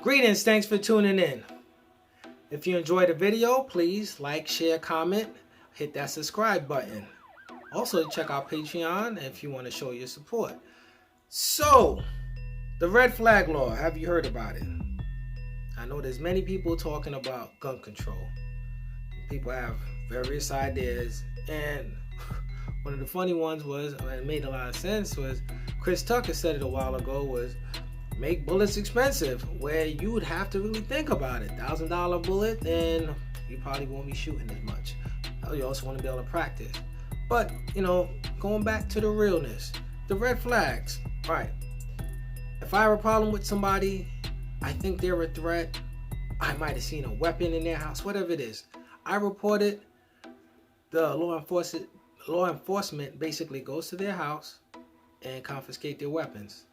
Greetings, thanks for tuning in. If you enjoyed the video, please like, share, comment, hit that subscribe button. Also, check out Patreon if you want to show your support. So, the red flag law, have you heard about it? I know there's many people talking about gun control. People have various ideas, and one of the funny ones was, and it made a lot of sense, was Chris Tucker said it a while ago, was make bullets expensive, where you would have to really think about it. $1,000 bullet, then you probably won't be shooting as much. You also want to be able to practice. But, going back to the realness, the red flags, right? If I have a problem with somebody, I think they're a threat, I might have seen a weapon in their house, whatever it is, I report it. The law enforcement basically goes to their house and confiscate their weapons.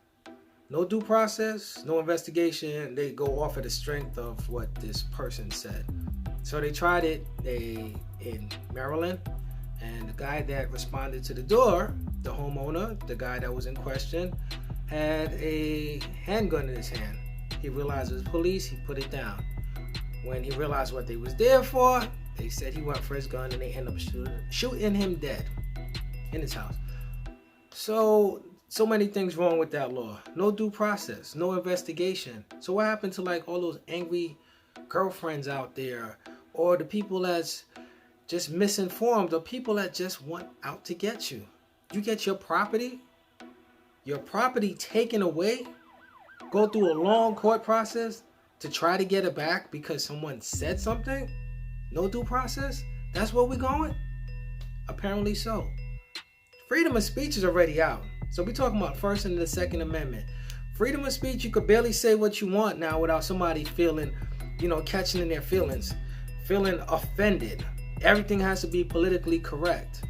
No due process, no investigation. They go off of the strength of what this person said. So they tried it in Maryland, and the guy that responded to the door, the homeowner, the guy that was in question, had a handgun in his hand. He realized it was police, he put it down. When he realized what they was there for, they said he went for his gun, and they ended up shooting him dead in his house. So many things wrong with that law. No due process, no investigation. So what happened to like all those angry girlfriends out there, or the people that's just misinformed, or people that just want out to get you? You get your property taken away, go through a long court process to try to get it back because someone said something? No due process? That's where we're going? Apparently so. Freedom of speech is already out. So we're talking about First and the Second Amendment. Freedom of speech, you could barely say what you want now without somebody feeling, catching in their feelings, feeling offended. Everything has to be politically correct.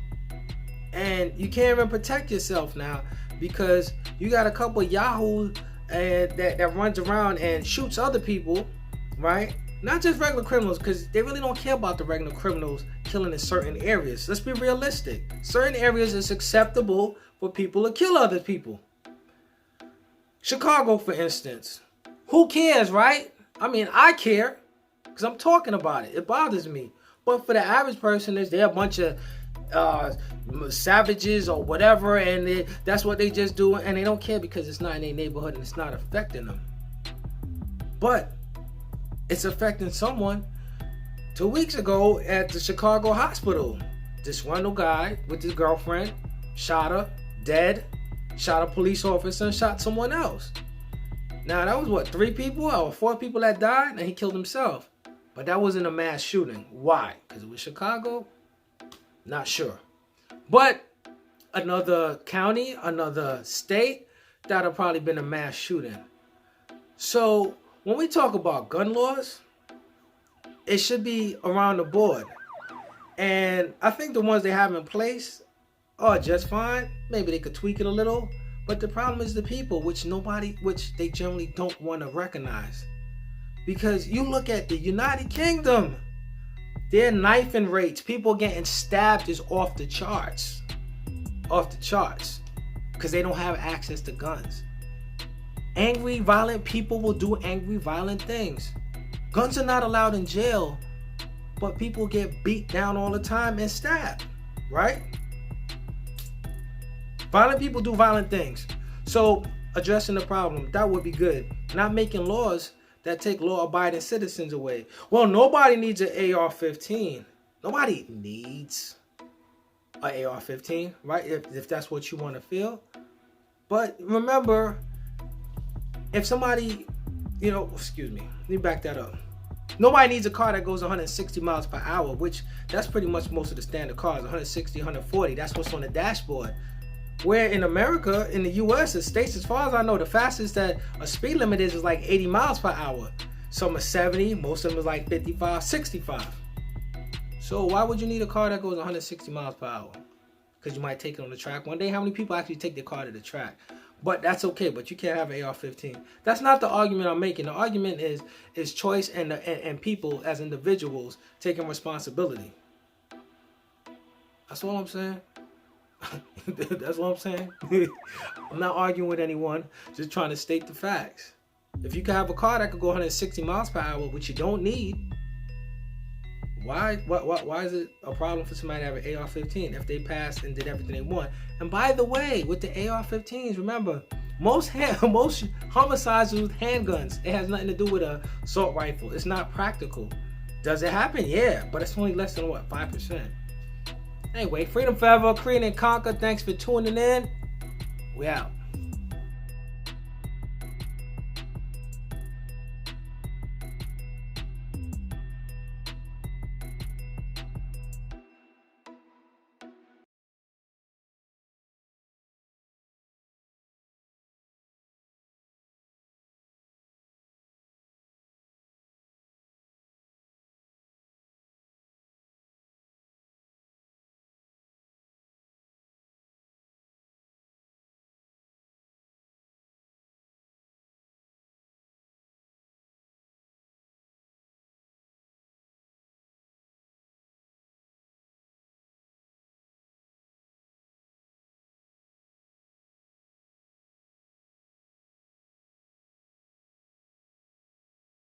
And you can't even protect yourself now because you got a couple of yahoos that runs around and shoots other people, right? Not just regular criminals, because they really don't care about the regular criminals killing in certain areas. Let's be realistic. Certain areas it's acceptable for people to kill other people. Chicago, for instance. Who cares, right? I mean, I care because I'm talking about it. It bothers me. But for the average person, they're a bunch of savages or whatever, and that's what they just do, and they don't care because it's not in their neighborhood and it's not affecting them. But it's affecting someone. 2 weeks ago at the Chicago hospital, this one guy with his girlfriend shot her dead, shot a police officer, and shot someone else. Now that was what, 3 people or 4 people that died, and he killed himself. But that wasn't a mass shooting. Why? Because it was Chicago? Not sure. But another county, another state, that would have probably been a mass shooting. So when we talk about gun laws, it should be around the board. And I think the ones they have in place are just fine. Maybe they could tweak it a little. But the problem is the people, which they generally don't want to recognize. Because you look at the United Kingdom, their knifing rates, people getting stabbed, is off the charts. Off the charts. Because they don't have access to guns. Angry, violent people will do angry, violent things. Guns are not allowed in jail, but people get beat down all the time and stabbed, right? Violent people do violent things. So addressing the problem, that would be good. Not making laws that take law-abiding citizens away. Well, nobody needs an AR-15. Nobody needs an AR-15, right? If that's what you want to feel. But remember, if somebody, let me back that up. Nobody needs a car that goes 160 miles per hour, which that's pretty much most of the standard cars, 160, 140. That's what's on the dashboard. Where in America, in the US, the states, as far as I know, the fastest that a speed limit is like 80 miles per hour. Some are 70, most of them is like 55, 65. So why would you need a car that goes 160 miles per hour? Because you might take it on the track one day. How many people actually take their car to the track? But that's okay, but you can't have an AR-15. That's not the argument I'm making. The argument is choice and people as individuals taking responsibility. That's all I'm saying. That's what I'm saying. I'm not arguing with anyone, just trying to state the facts. If you can have a car that could go 160 miles per hour, which you don't need, why is it a problem for somebody to have an AR-15 if they passed and did everything they want? And by the way, with the AR-15s, remember, most homicides are with handguns. It has nothing to do with an assault rifle. It's not practical. Does it happen? Yeah, but it's only less than, what, 5%? Anyway, freedom forever, create and conquer. Thanks for tuning in. We out.